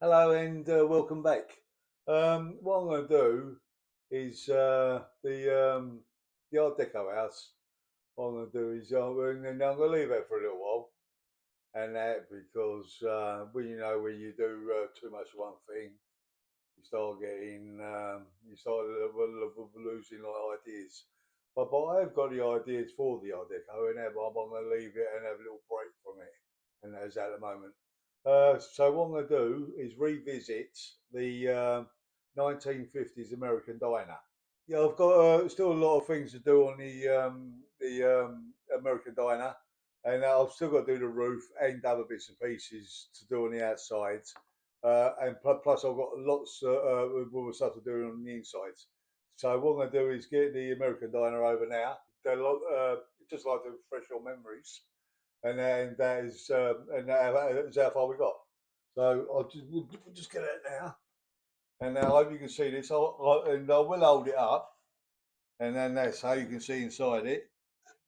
Hello and welcome back. What I'm going to do is the Art Deco house. What I'm going to do is and then I'm going to leave it for a little while, and that because when when you do too much of one thing, you start losing like ideas. But I've got the ideas for the Art Deco, and I'm going to leave it and have a little break from it, and that's at the moment. So what I'm going to do is revisit the 1950s American diner. Yeah, I've got still a lot of things to do on the American diner, and I've still got to do the roof and other bits and pieces to do on the outside, plus I've got lots more stuff to do on the inside. So what I'm going to do is get the American diner over now. Just like to refresh your memories, and then that is that is how far we got. So we'll just get it now, and now I hope you can see this. And I will hold it up, and then that's how you can see inside it.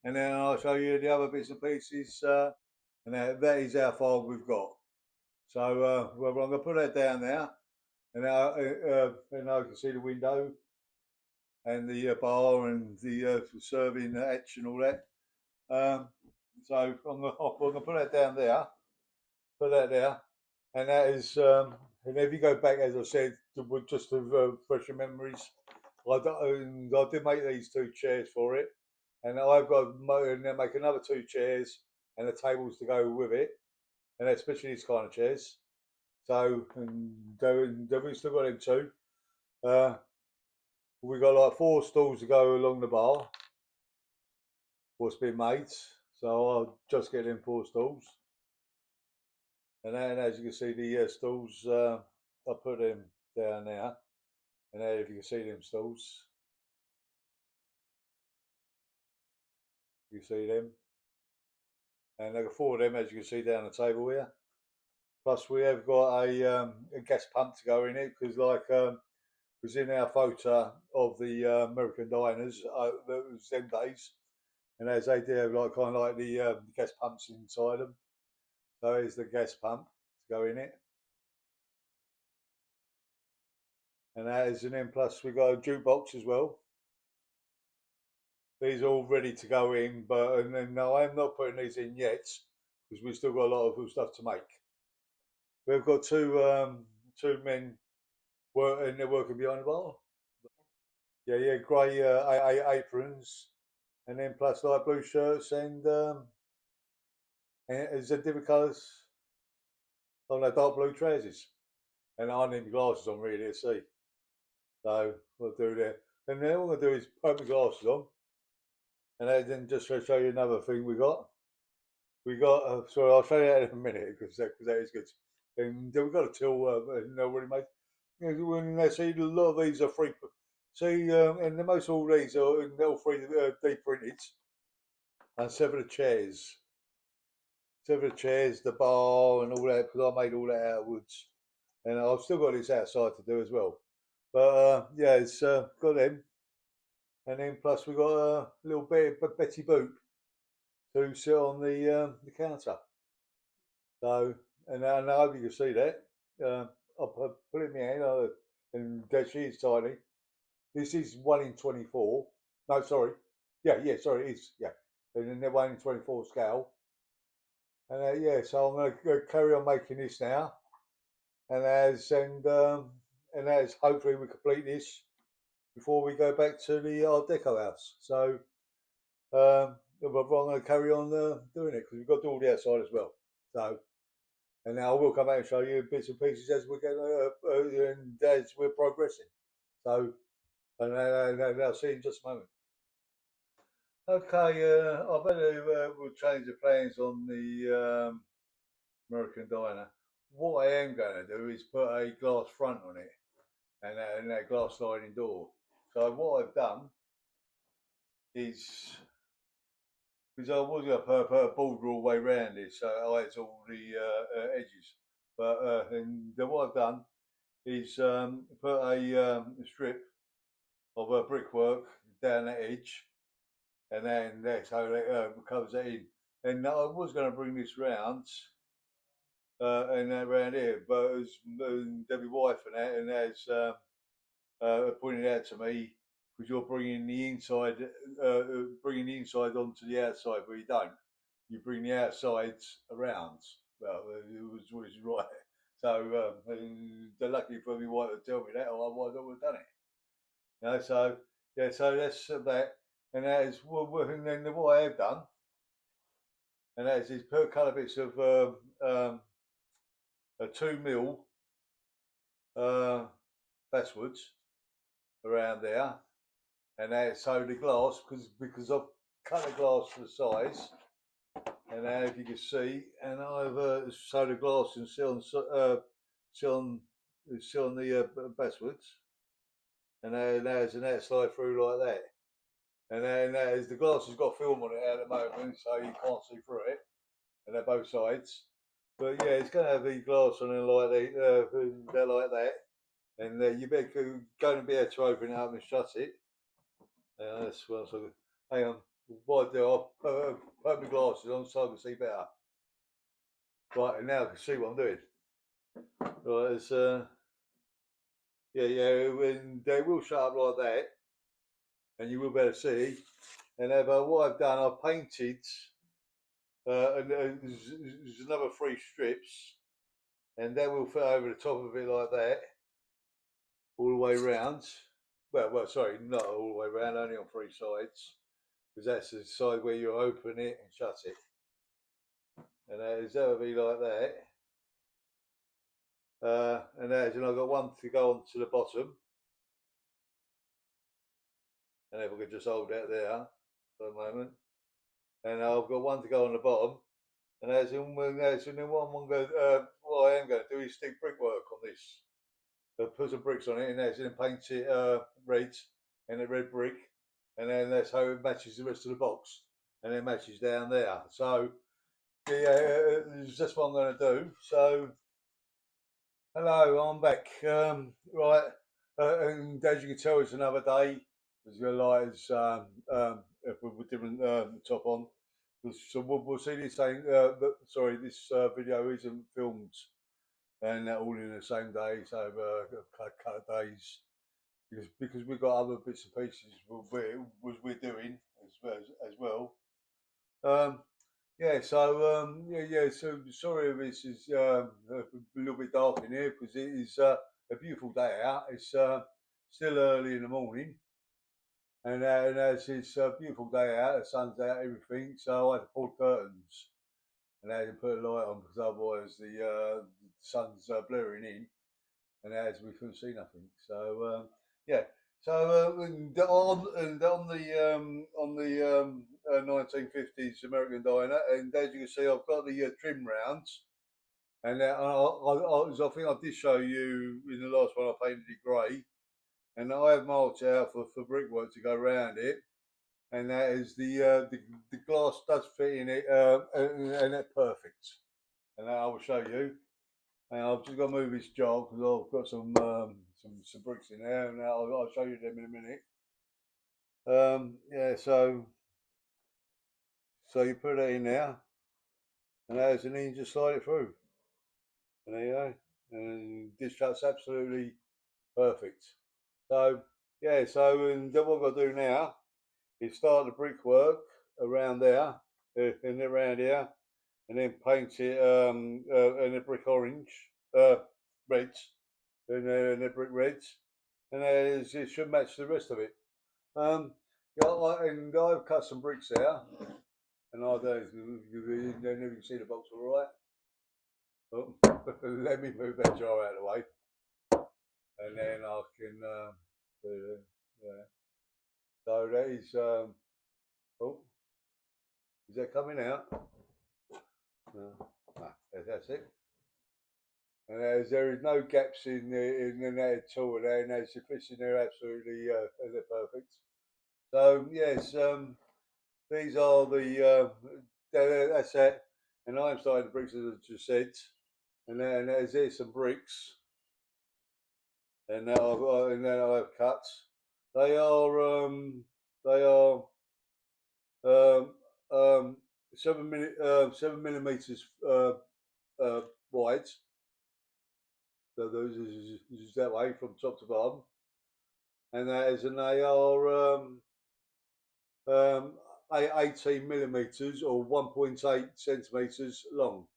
And then I'll show you the other bits and pieces, and that is how far we've got. So well, I'm going to put that down there, and now you can see the window and the bar and the serving hatch and all that. Um, so I'm going to put that down there, put that there, and that is. And if you go back, as I said, just to refresh your memories, I did make these two chairs for it, and I've got and then make another two chairs and the tables to go with it, and especially these kind of chairs. So and we still got them two. Uh, we got like four stools to go along the bar. What's been made, so I'll just get them four stools, and then as you can see, the stools I put them down there, and there if you can see them stools, you see them, and I got four of them as you can see down the table here. Plus, we have got a gas pump to go in it because, was in our photo of the American diners, that was them days, and as they do have like kind of like the gas pumps inside them. So here's the gas pump to go in it, and that is, and then plus we got a jukebox as well. These are all ready to go in, but and then no, I'm not putting these in yet because we've still got a lot of stuff to make. We've got two men and they're working behind the bar. Yeah, yeah, grey aprons, and then plus light blue shirts and is there different colours? Oh no, dark blue trousers, and I need my glasses on really to see. So we'll do that, and then all I'm gonna do is put my glasses on, and then just to show you another thing we got. We got sorry, I'll show you that in a minute because that is good. And we've got a till already made. When they see a lot of these are free. See, and the most all these are and they're all free deep printed. And seven of the chairs, the bar, and all that because I made all that out of woods. And I've still got this outside to do as well. But yeah, it's got them, and then plus we got a little bit of Betty Boop to sit on the counter. So, and I hope you can see that. I'll put it in my hand, and that she is tiny. This is 1 in 24. No, sorry. Yeah, yeah, sorry, it is. Yeah. And then they're 1 in 24 scale. And yeah, so I'm going to carry on making this now. And as hopefully we complete this before we go back to the Art Deco house. So, but I'm going to carry on doing it because we've got to do all the outside as well. So, and now I will come out and show you bits and pieces as we get and as we're progressing. So, and I'll see you in just a moment. Okay, I better we'll change the plans on the American Diner. What I am going to do is put a glass front on it and that glass sliding door. So what I've done is because I was going to put a border all the way around it, so I had all the edges. But and what I've done is put a strip of brickwork down that edge, and then that's how that covers that in. And I was going to bring this round and around here. But as my wife and has pointed out to me, because you're bringing the inside onto the outside, but you don't. You bring the outsides around. Well, it was right. So they're lucky for me wife to tell me that, or otherwise I would have done it. You know, so yeah, so that's that, and that is and then what I have done, and that is put a couple of bits of a 2 mil uh, basswoods around there, and that so the glass because I've cut the glass for the size, and now if you can see, and I've sewed the glass and sit on the basswoods, and that slide through like that. And then as the glass has got film on it at the moment, so you can't see through it, and they're both sides. But yeah, it's going to have the glass on it they're like that, and you better going to be able to open it up and shut it. That's what I'm hang on. What I do, I'll put my glasses on so I can see better. Right, and now I can see what I'm doing. Right, it's yeah, and they will shut up like that, and you will better see. And what I've done, I've painted, and there's another 3 strips, and that will fit over the top of it like that, all the way round. Sorry, not all the way round, only on 3 sides, because that's the side where you open it and shut it. And that will be like that. And I've got one to go on to the bottom, and if I could just hold that there for a moment, and I've got one to go on the bottom, and then what I am going to do is stick brickwork on this. So put some bricks on it, and then paint it red, and a red brick, and then that's how it matches the rest of the box, and it matches down there. So yeah, that's what I'm going to do. So hello, I'm back. Right, and as you can tell, it's another day. There's your lights with different top on. So we'll see this thing. Sorry, this video isn't filmed and all in the same day. So a couple of days because we've got other bits and pieces we're doing as well. Um, So sorry if this is a little bit dark in here because it is a beautiful day out. It's still early in the morning, and as it's a beautiful day out, the sun's out, everything. So I had to pull curtains, and I had to put a light on because otherwise the sun's blaring in, and as we couldn't see nothing. So yeah. So on the 1950s American diner, and as you can see, I've got the trim rounds, and I think I did show you in the last one. I painted it grey, and I have marked out for brickwork to go around it, and that is the glass does fit in it, and that's perfect. And I will show you. And I've just got to move this jar because I've got some bricks in there, and I'll show you them in a minute. Yeah, so you put it in there, and then you just slide it through, and there you go. And this shut's absolutely perfect. So yeah, and then what I've got to do now is start the brickwork around there, and around here, and then paint it in a brick orange, reds, and a brick reds, and it should match the rest of it. And I've cut some bricks out, and I don't you can see the box all right. Oh, let me move that jar out of the way, and then I can. Yeah. So that is. Oh, is that coming out? No, that's it. And there is no gaps in that at all, and as the fits in there absolutely they're perfect. So yes, these are that's it. And I'm starting the bricks as I just said, and then there's some bricks, and now I've cut. They are they are um, um, 7 millimeters wide. So those is that way from top to bottom, and they are 18 millimeters or 1.8 centimeters long.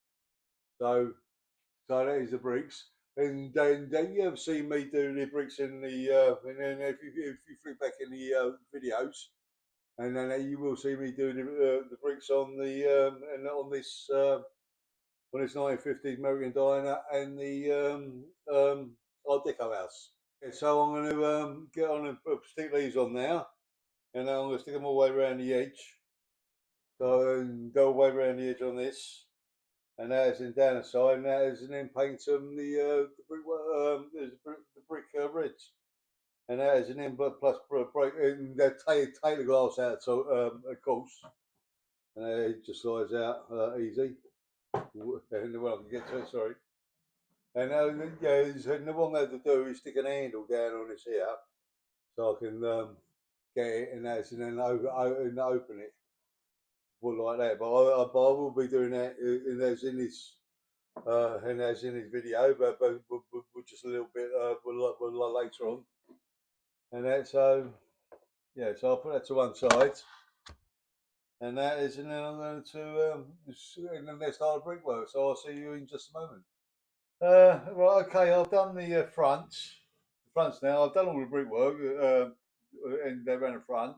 So that is the bricks. And then you have seen me do the bricks in the and then if you flick back in the videos, and then you will see me doing the bricks on the and on this 1950s American diner and the Art Deco house. Yeah, so I'm going to get on and stick these on now, and then I'm going to stick them all the way around the edge. So and go all the way around the edge on this, and that is in down the side, and that is and then paint them the brick reds, and that is an then plus break and they take the glass out, so of course, and it just slides out easy. And well, I can get to it, sorry. And yeah, and the one I have to do is stick an handle down on this here, so I can get it and that's and then open it, put like that. But I will be doing that and that's in this video, but just a little bit later on. And that's so yeah, so I'll put that to one side. And that is, and then I'm going to, and then let's start brickwork. So I'll see you in just a moment. Right, okay, I've done the fronts. The fronts now. I've done all the brickwork, and around the front.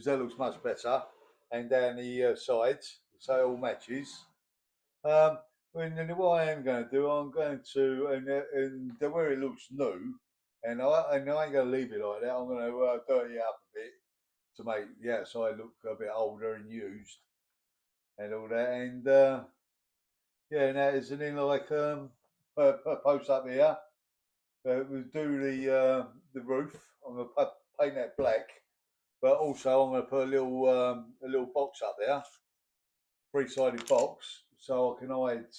That looks much better, and down the sides, so it all matches. And then what I am going to do, I'm going to, and where it looks new, and I ain't going to leave it like that. I'm going to dirty it up a bit to make the outside look a bit older and used, and all that. And yeah, and that is, and then like post up here. We'll do the roof. I'm going to paint that black, but also I'm going to put a little box up there, three-sided box, so I can hide.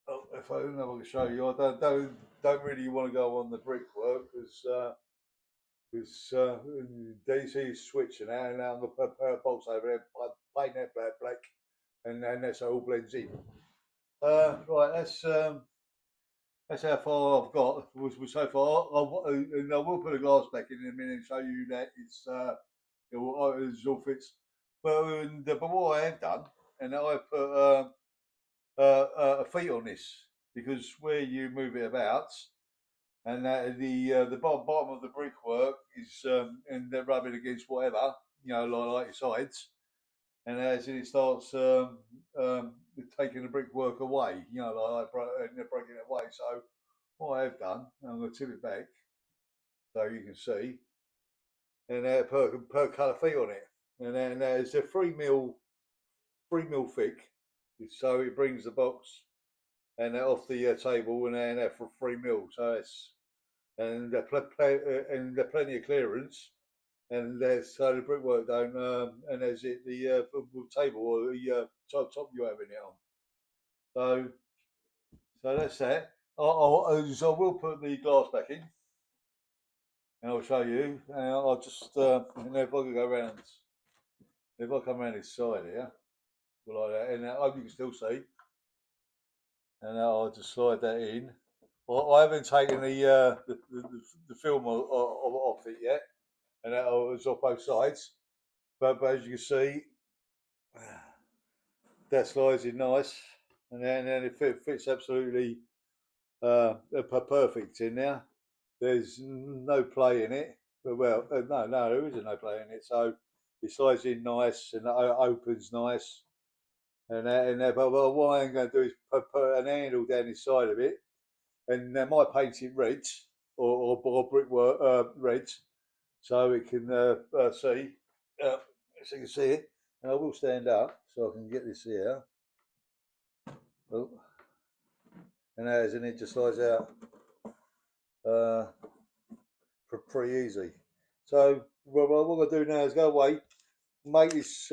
Oh, if I don't know, I can show you. I don't really want to go on the brickwork because DC is switching out, and now I'm going to put a box over there, paint that black, and that's how it all blends in. Right, that's how far I've got. Was so far. And I will put a glass back in a minute and show you that it's it all fits. But what I have done, and I put a feet on this because where you move it about, and the bottom of the brickwork is and they're rubbing against whatever, like your sides, and as it starts taking the brickwork away, and they're breaking it away. So what I have done, I'm going to tip it back so you can see, and per colour feet on it, and then there's a 3mm thick, so it brings the box and off the table, and then for 3mm, so it's and there's plenty of clearance, and there's so the brickwork don't, and there's the table or the top you having it on. So that's that. So I will put the glass back in, and I'll show you. And I'll just and if I can go around, if I come around this side here, like that, and I hope you can still see. And I'll just slide that in. Well, I haven't taken the film off it yet, and that was off both sides. But as you can see, that slides in nice, and then it fits absolutely perfect in there. There's no play in it. Well, no, there isn't no play in it. So it slides in nice and it opens nice. And but what I'm going to do is put an handle down the side of it, and I might paint it red or brickwork red, so it can see, so you can see it. And I will stand up so I can get this here. Oh, and it just slides out pretty easy. So what I'm going to do now is go away, make this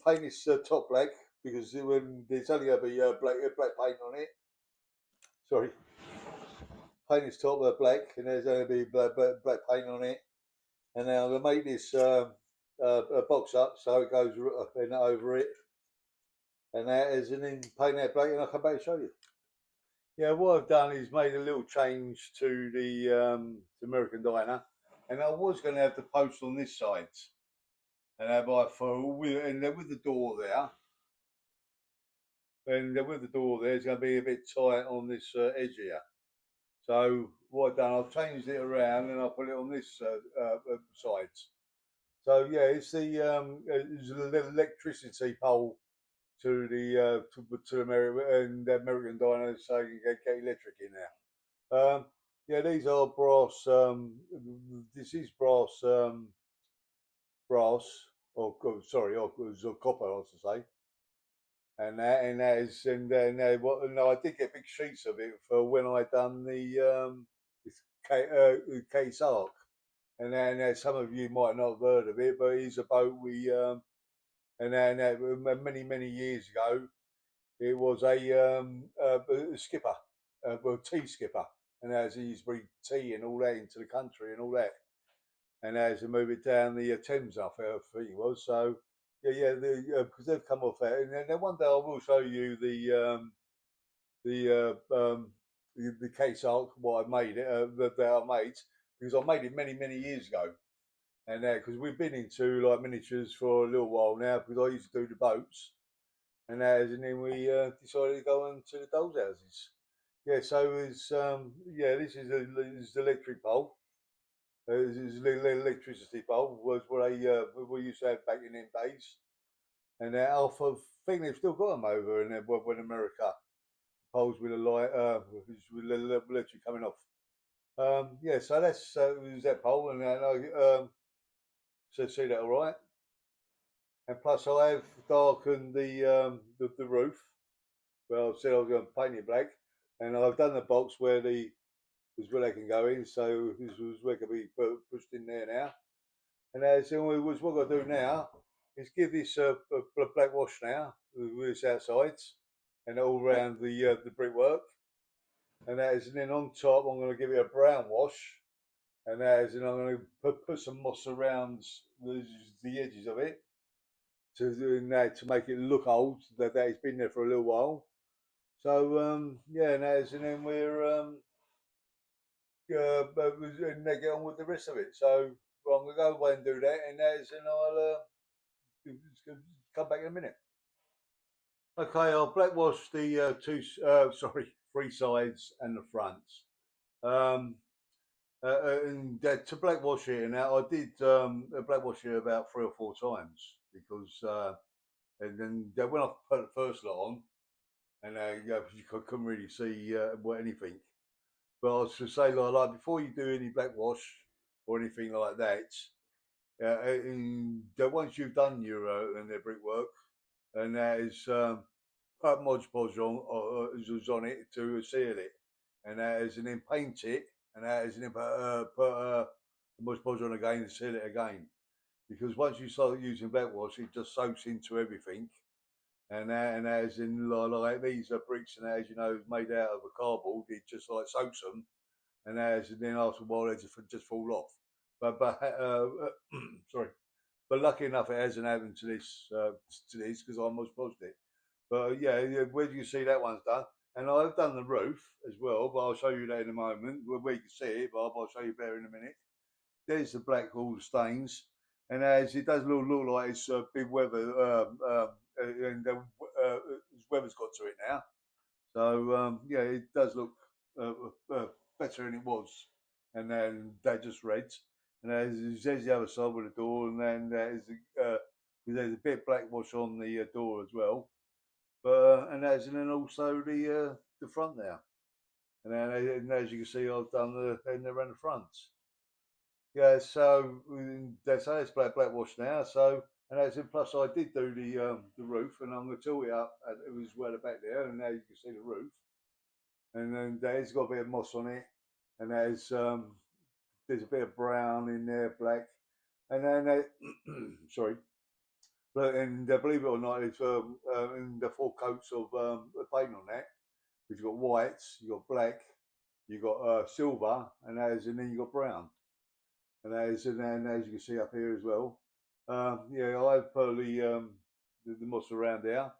paint this top black because there's only going to be black paint on it. Sorry, paint this top black, and there's going to be black paint on it. And now I'm going to make this box up so it goes over it. and that is, and then paint that black, and I'll come back and show you. Yeah, what I've done is made a little change to the American Diner, and I was going to have the post on this side, and have I for and then with the door there, and with the door there, it's going to be a bit tight on this edge here. So what I've done, I've changed it around, and I put it on this side. So yeah, it's the electricity pole to the American Diner, so you can get electric in there. Yeah, these are brass. This is brass. Sorry, or copper, I was to say. And that is, and then what? No, I did get big sheets of it for when I done this Case Ark. And then some of you might not have heard of it, but it's a boat and then many years ago, it was a skipper, well, tea skipper, and as he used to bring tea and all that into the country and all that, and as to move it down the Thames, I think it was. So yeah, because they've come off that, and then one day I will show you the the case art what I made it that I made because I made it many years ago, and because we've been into like miniatures for a little while now because I used to do the boats and then we decided to go on to the dolls' houses. Yeah, so it's yeah, this is the electric pole. This is the electricity pole was what we used to have back in them days, and I think they've still got them over in when America poles with a light with the electric coming off. Yeah, so that's was that pole, and I so see that all right. And plus, I have darkened the roof. Well, I said I was going to paint it black, and I've done the box where they can go in. So this was where it can be pushed in there now. And as was what I've got to do now is give this a black wash now with this outside and all around the brickwork. And that is, and then on top, I'm going to give it a brown wash. And that is, and I'm going to put some moss around the edges of it to make it look old. That it's been there for a little while. So yeah, and then we're and they get on with the rest of it. So well, I'm gonna go away and do that, and and I'll come back in a minute. Okay, I'll blackwash the three sides and the fronts. Um, and to blackwash it, now I did blackwash it about 3 or 4 times because and then when I put the first lot on, and yeah, you couldn't really see anything. But I was to say, like before you do any blackwash or anything like that, once you've done your and their brickwork, and that is put Mod Podge on it to seal it, and that is and then paint it, and that is and then put Mod Podge on again and seal it again. Because once you start using blackwash, it just soaks into everything, and as in like these are bricks, and as you know, made out of a cardboard, it just like soaks them and then after a while they just fall off. But sorry, but lucky enough it hasn't happened to this because I almost paused it. But yeah, where do you see that one's done? And I've done the roof as well, but I'll show you that in a moment. Where you can see it, but I'll show you better in a minute. There's the black all the stains, and as it does look like it's big weather, and weather's got to it now. So yeah, it does look uh, better than it was, and then they just read. And there's the other side with the door, and then there's a bit of black wash on the door as well. But and then also the front there, and as you can see, I've done around the front. Yeah, so that's how it's black wash now. So and as in plus, I did do the roof, and I'm going to tilt it up. It was well back there, and now you can see the roof and then there's got a bit of moss on it, and there's a bit of brown in there, black, and then sorry, but and believe it or not, it's in the 4 coats of paint on that. You've got whites, you got black, you got silver, and then you got brown, and then as you can see up here as well. Yeah, I've put the moss around there,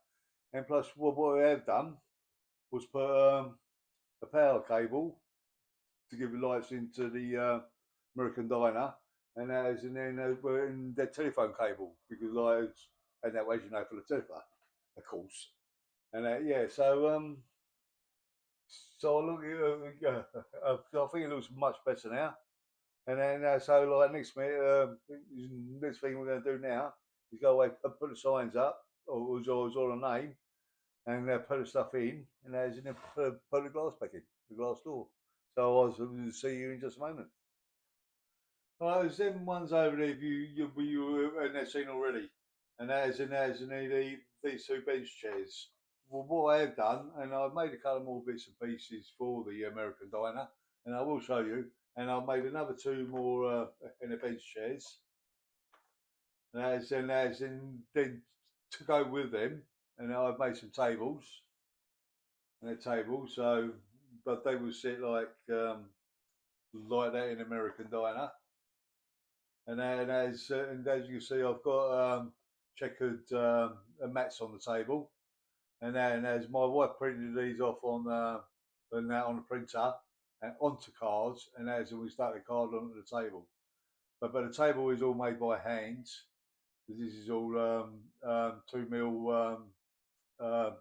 And plus, what I have done was put a power cable to give the lights into the American Diner, and then we're in the telephone cable because lights, and that way you know for the telephone, of course. And yeah, so I look, I think it looks much better now. And then so like next thing we're going to do now is go away, put the signs up, or a name, and put the stuff in, and then put the glass back in, the glass door. So I was see you in just a moment. There's them ones over there you and they've seen already, and there's these two bench chairs. Well, what I have done, and I've made a couple more bits and pieces for the American Diner, and I will show you. And I've made another two more in the bench chairs, and then to go with them, and I've made some tables and a table. So, but they will sit like that in American Diner. And as you can see, I've got checkered mats on the table, and then as my wife printed these off on the printer and onto cards, and as we stuck the card onto the table. But the table is all made by hand. This is all 2 mil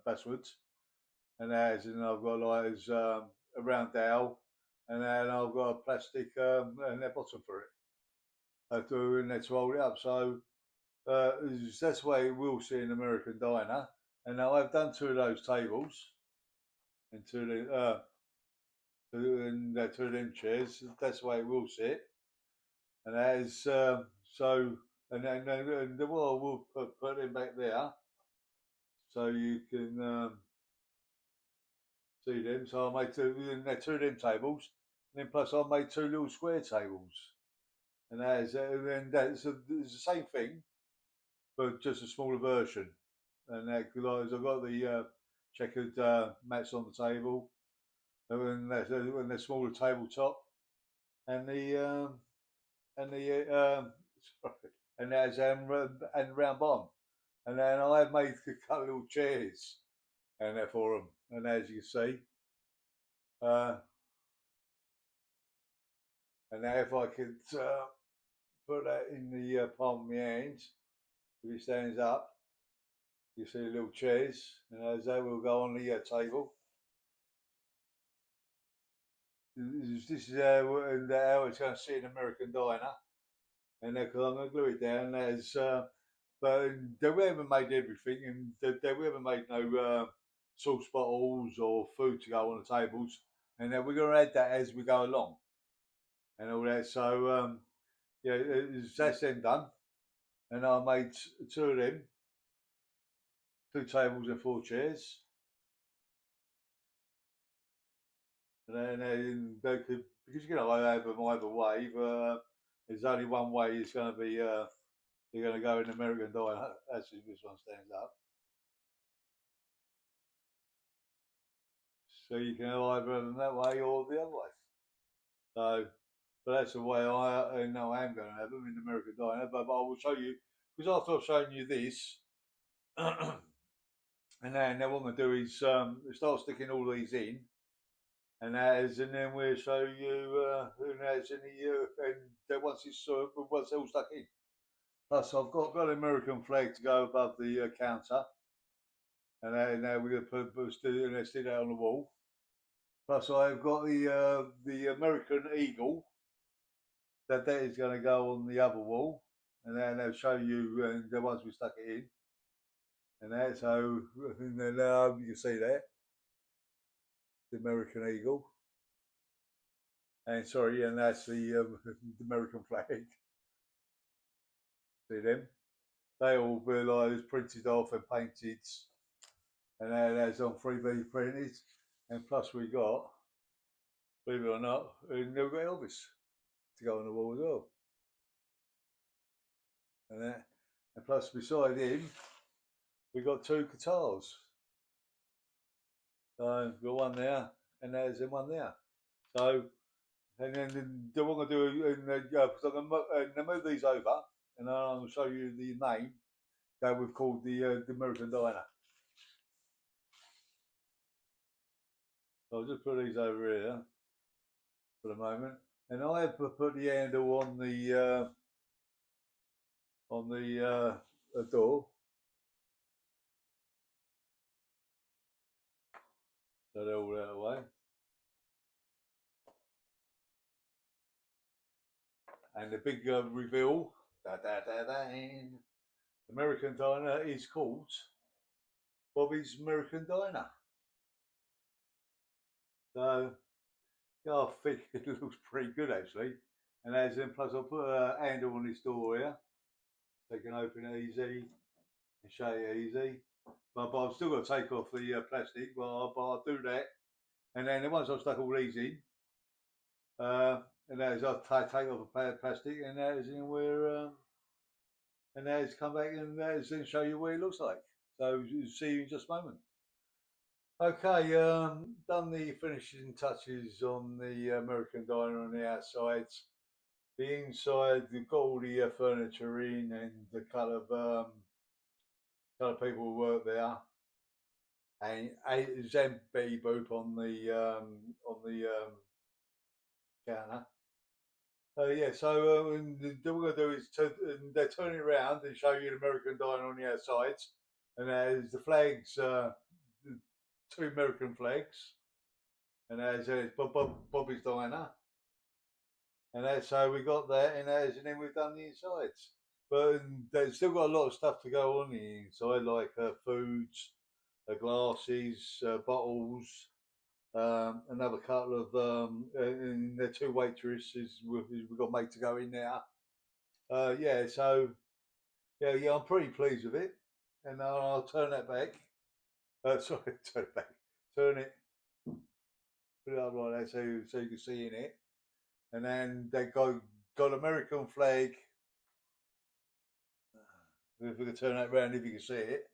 basswoods, and I've got a round dowel, and then I've got a plastic and a bottom for it. And that's rolled it up. So that's the way we'll see an American Diner. And now I've done two of those tables and two of them chairs. That's the way it will sit. And that is so. And the wall will put them back there so you can see them. So I made two of them tables, and then plus I made two little square tables. And that's it's the same thing, but just a smaller version. And because I've got the checkered mats on the table, and the smaller tabletop, and the sorry, and there's and round bottom, and then I have made a couple of little chairs, and they're for them. And as you can see, and now if I could put that in the palm of my hand, if it stands up, you see the little chairs, and as they will go on the table. This is how it's going to sit in American Diner, and because I'm going to glue it down as. But they haven't made everything, and they haven't made no sauce bottles or food to go on the tables, and we're going to add that as we go along, and all that. So yeah, that's them done, and I made two of them, 2 tables and 4 chairs, and then they could, because you know I have them either way, but there's only one way it's going to be. You're going to go in American Diner. That's if this one stands up. So you can either have them that way or the other way. So, but that's the way I know I am going to have them in American Diner. But I will show you, because after I've shown you this, and then what I'm going to do is start sticking all these in, and then we'll show you who knows in the and once it's all stuck in. Plus, I've got an American flag to go above the counter, and now we're going to stick that on the wall. Plus, I've got the American eagle that is going to go on the other wall, and then they'll show you the ones we stuck it in, and that. So and then you can see that the American eagle, and sorry, and that's the American flag. See them? They all realise printed off and painted, and that's on 3D printed, and plus we got, believe it or not, we've got Elvis to go on the wall as well, and plus beside him we got 2 guitars. So we've got one there, and there's one there. So, and then what I'm going to do, because I'm going to move these over, and I'm going to show you the name that we've called the American Diner. So I'll just put these over here for the moment, and I have put the handle on the door, so they're all out of the way. And the big reveal, da, da, da, da, American Diner is called Bobby's American Diner. So yeah, I think it looks pretty good actually. And as in, plus I'll put a handle on this door here, so you can open it easy and shut it easy. But I've still got to take off the plastic, but I'll do that. And then once I've stuck all these in, and that is I'll take off the plastic, and that is in where, and that is come back and that is then show you what it looks like. So see you in just a moment. Okay, done the finishing touches on the American Diner on the outside. The inside, we've got all the furniture in and the kind of people who work there, and Zen Betty Boop on the counter. Yeah, so what we're gonna do is they turn it around and show you the American Diner on the outside, and there's the flags, two American flags, and there's Bobby's Diner. And that's how we got that, and then we've done the insides. But they've still got a lot of stuff to go on the inside, like foods, glasses, bottles, another couple of, and the two waitresses we've got made to go in there. Yeah, so yeah, I'm pretty pleased with it, and I'll turn that back. Sorry, turn it back. Turn it, put it up like that so you can see in it. And then they got American flag. If we can turn that around, if you can see it,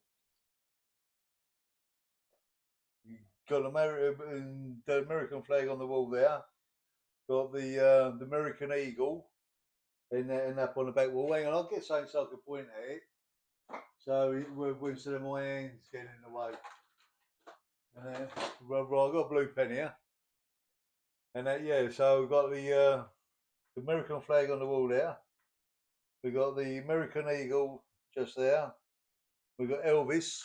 got the American flag on the wall there. Got the American eagle and up on the back wall. Hang on, I'll get something so I can point at it. So instead of my hands getting in the way. And then, right, I've got a blue pen here. And yeah, so we've got the American flag on the wall there. We've got the American eagle just there. We've got Elvis.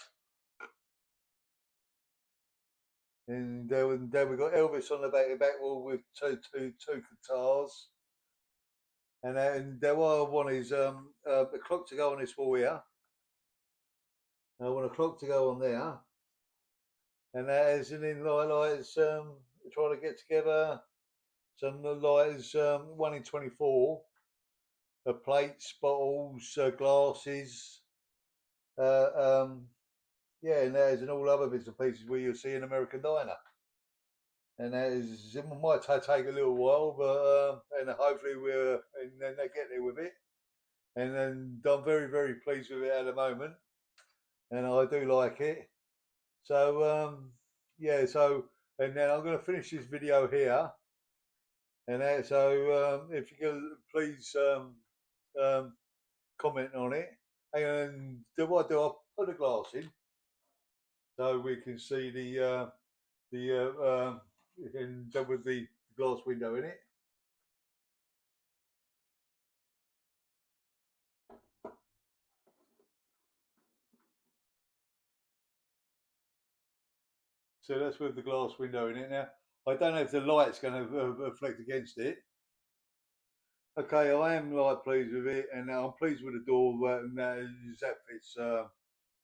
And there we got Elvis on the back wall with two guitars. And there were one is a clock to go on this wall here. I want a clock to go on there. And that is an in lights trying to get together some lights 1 in 24. Plates, bottles, glasses, yeah, and there's and all other bits and pieces where you'll see an American Diner. And that is, it might take a little while, but and hopefully and then they get there with it. And then I'm very, very pleased with it at the moment, and I do like it. So yeah, so and then I'm going to finish this video here. And so if you could please comment on it, and what I do, I'll put a glass in so we can see and with the glass window in it. So that's with the glass window in it. Now I don't know if the light's going to reflect against it. Okay, I am pleased with it, and I'm pleased with the door. And that fits,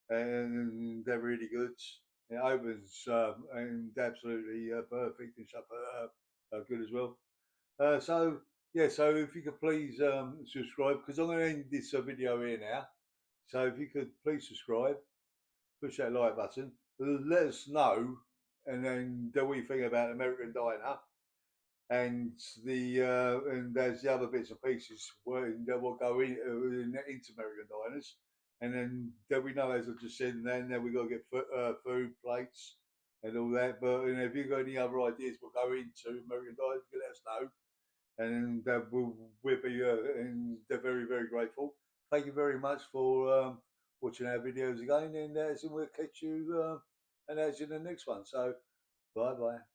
and they're really good. It opens and absolutely perfect and shut good as well. So yeah, so if you could please subscribe, because I'm going to end this video here now. So if you could please subscribe, push that like button, let us know, and then what you think about American Diner, and there's the other bits and pieces that will go into American Diners, and then we know, as I just said, and then we got to get food plates and all that. But if you've got any other ideas, we'll go into American Diners. You can let us know, and we'll be and they're very, very grateful. Thank you very much for watching our videos again, and we'll catch you and that's in the next one. So bye bye.